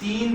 3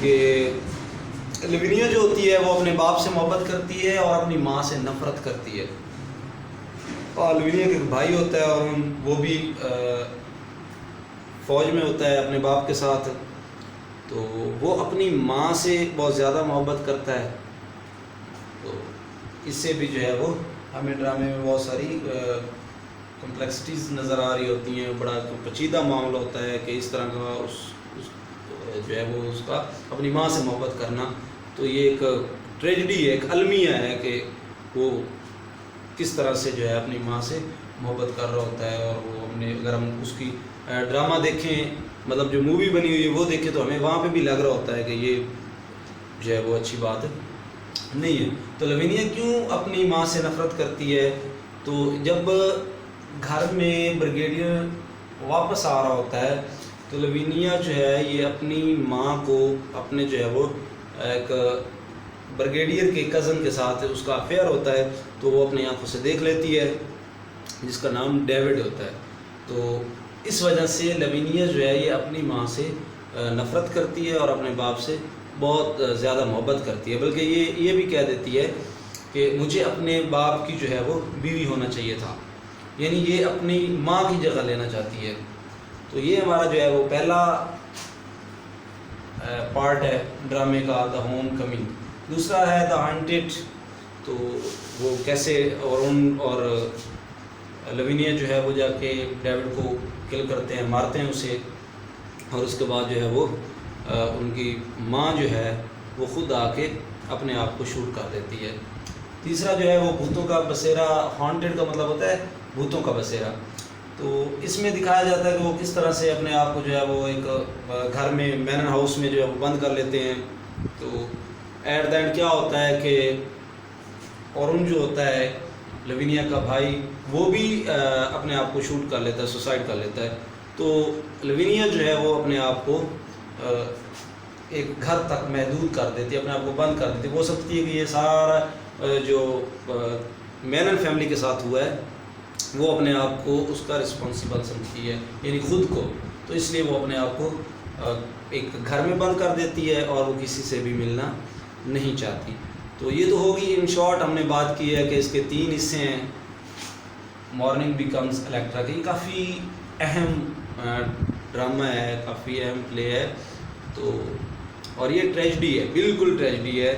کہ لیونیا جو ہوتی ہے وہ اپنے باپ سے محبت کرتی ہے اور اپنی ماں سے نفرت کرتی ہے. اور لیونیا کا ایک بھائی ہوتا ہے اور وہ بھی فوج میں ہوتا ہے اپنے باپ کے ساتھ. تو وہ اپنی ماں سے بہت زیادہ محبت کرتا ہے. تو اس سے بھی جو ہے وہ ہمیں ڈرامے میں بہت ساری کمپلیکسٹیز نظر آ رہی ہوتی ہیں. بڑا پیچیدہ معاملہ ہوتا ہے کہ اس طرح کا اس جو ہے وہ اس کا اپنی ماں سے محبت کرنا. تو یہ ایک ٹریجڈی ہے, ایک المیہ ہے کہ وہ کس طرح سے جو ہے اپنی ماں سے محبت کر رہا ہوتا ہے. اور وہ اگر ہم اس کی ڈرامہ دیکھیں, مطلب جو مووی بنی ہوئی ہے وہ دیکھیں, تو ہمیں وہاں پہ بھی لگ رہا ہوتا ہے کہ یہ جو ہے وہ اچھی بات نہیں ہے. تو لیونیا کیوں اپنی ماں سے نفرت کرتی ہے؟ تو جب گھر میں بریگیڈیئر واپس آ رہا ہوتا ہے تو لیونیا جو ہے یہ اپنی ماں کو اپنے جو ہے وہ ایک بریگیڈیئر کے کزن کے ساتھ اس کا افیئر ہوتا ہے تو وہ اپنی آنکھوں سے دیکھ لیتی ہے, جس کا نام ڈیوڈ ہوتا ہے. تو اس وجہ سے لیونیا جو ہے یہ اپنی ماں سے نفرت کرتی ہے اور اپنے باپ سے بہت زیادہ محبت کرتی ہے. بلکہ یہ بھی کہہ دیتی ہے کہ مجھے اپنے باپ کی جو ہے وہ بیوی ہونا چاہیے تھا, یعنی یہ اپنی ماں کی جگہ لینا چاہتی ہے. تو یہ ہمارا جو ہے وہ پہلا پارٹ ہے ڈرامے کا, دا ہوم کمنگ. دوسرا ہے دا ہانٹیڈ. تو وہ کیسے اور لیونیا جو ہے وہ جا کے ڈیوڈ کو کل کرتے ہیں, مارتے ہیں اسے, اور اس کے بعد جو ہے وہ ان کی ماں جو ہے وہ خود آ کے اپنے آپ کو شوٹ کر دیتی ہے. تیسرا جو ہے وہ بھوتوں کا بسیرا. ہانٹیڈ کا مطلب ہوتا ہے بھوتوں کا بسیرا. تو اس میں دکھایا جاتا ہے کہ وہ کس طرح سے اپنے آپ کو جو ہے وہ ایک گھر میں مینر ہاؤس میں جو ہے وہ بند کر لیتے ہیں. تو ایٹ دا اینڈ کیا ہوتا ہے کہ اورن جو ہوتا ہے لیونیا کا بھائی, وہ بھی اپنے آپ کو شوٹ کر لیتا ہے, سوسائڈ کر لیتا ہے. تو لیونیا جو ہے وہ اپنے آپ کو ایک گھر تک محدود کر دیتی ہے, اپنے آپ کو بند کر دیتی ہے. وہ سمجھتی ہے کہ یہ سارا جو مینن فیملی کے ساتھ ہوا ہے وہ اپنے آپ کو اس کا رسپانسیبل سمجھتی ہے, یعنی خود کو. تو اس لیے وہ اپنے آپ کو ایک گھر میں بند کر دیتی ہے اور وہ کسی سے بھی ملنا نہیں چاہتی. تو یہ تو ہوگی ان شارٹ ہم نے بات کی ہے کہ اس کے 3 حصے ہیں. مارننگ بیکمز الیکٹرا کی کافی اہم ڈرامہ ہے, کافی اہم پلے ہے. تو اور یہ ٹریجڈی ہے, بالکل ٹریجڈی ہے.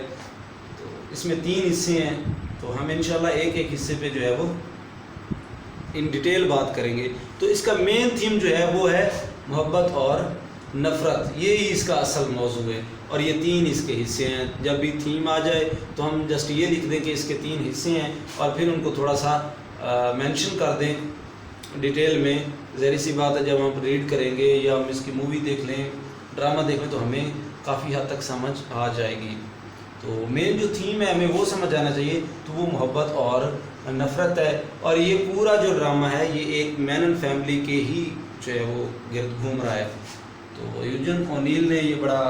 تو اس میں 3 حصے ہیں, تو ہم انشاءاللہ ایک حصے پہ جو ہے وہ ان ڈیٹیل بات کریں گے. تو اس کا مین تھیم جو ہے وہ ہے محبت اور نفرت, یہی اس کا اصل موضوع ہے. اور یہ 3 اس کے حصے ہیں. جب بھی تھیم آ جائے تو ہم جسٹ یہ لکھ دیں کہ اس کے 3 حصے ہیں, اور پھر ان کو تھوڑا سا مینشن کر دیں ڈیٹیل میں. ظاہر سی بات ہے جب ہم ریڈ کریں گے یا ہم اس کی مووی دیکھ لیں, ڈرامہ دیکھ لیں, تو ہمیں کافی حد تک سمجھ آ جائے گی. تو مین جو تھیم ہے ہمیں وہ سمجھ آنا چاہیے, تو وہ محبت اور نفرت ہے. اور یہ پورا جو ڈرامہ ہے یہ ایک مینن فیملی کے ہی جو ہے وہ گرد گھوم رہا ہے. تو یوجن اونیل نے یہ بڑا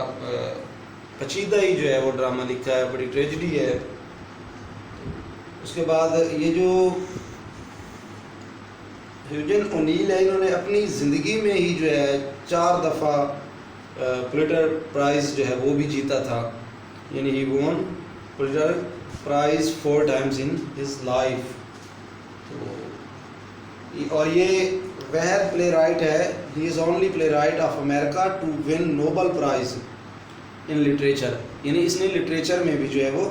پیچیدہ ہی جو ہے وہ ڈرامہ لکھا ہے, بڑی ٹریجڈی ہے. اس کے بعد یہ جو یوجن اونیل ہے, انہوں نے اپنی زندگی میں ہی جو ہے 4 دفعہ پولیٹر پرائز جو ہے وہ بھی جیتا تھا, یعنی ہی won Pulitzer prize 4 times in his life. تو اور یہ وہ پلے رائٹ ہے, he is only playwright of America to win Nobel Prize in Literature, یعنی اس نے لٹریچر میں بھی جو ہے وہ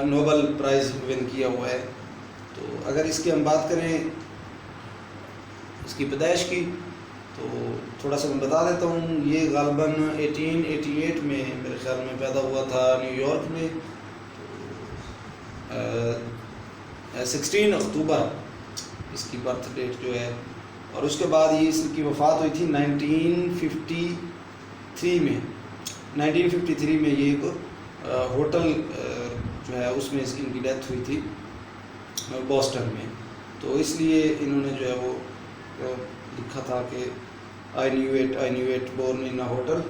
نوبل پرائز ون کیا ہوا ہے. تو اگر اس کی ہم بات کریں اس کی پیدائش کی, تو تھوڑا سا میں بتا دیتا ہوں. یہ غالباً 1888 میں میرے خیال میں پیدا ہوا تھا نیو یارک میں. 16 اکتوبر اس کی برتھ ڈیٹ جو ہے, اور اس کے بعد یہ اس کی وفات ہوئی تھی 1953 میں. 1953 میں یہ ایک ہوٹل جو ہے اس میں ان کی ڈیتھ ہوئی تھی بوسٹن میں. تو اس لیے انہوں نے جو ہے وہ لکھا تھا کہ I knew it born in a hotel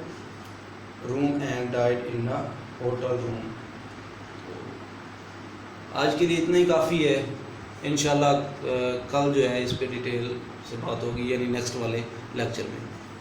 room and died in a hotel room. آج کے لیے اتنا ہی کافی ہے. انشاءاللہ کل جو ہے اس پہ ڈیٹیل سے بات ہوگی, یعنی نیکسٹ والے لیکچر میں.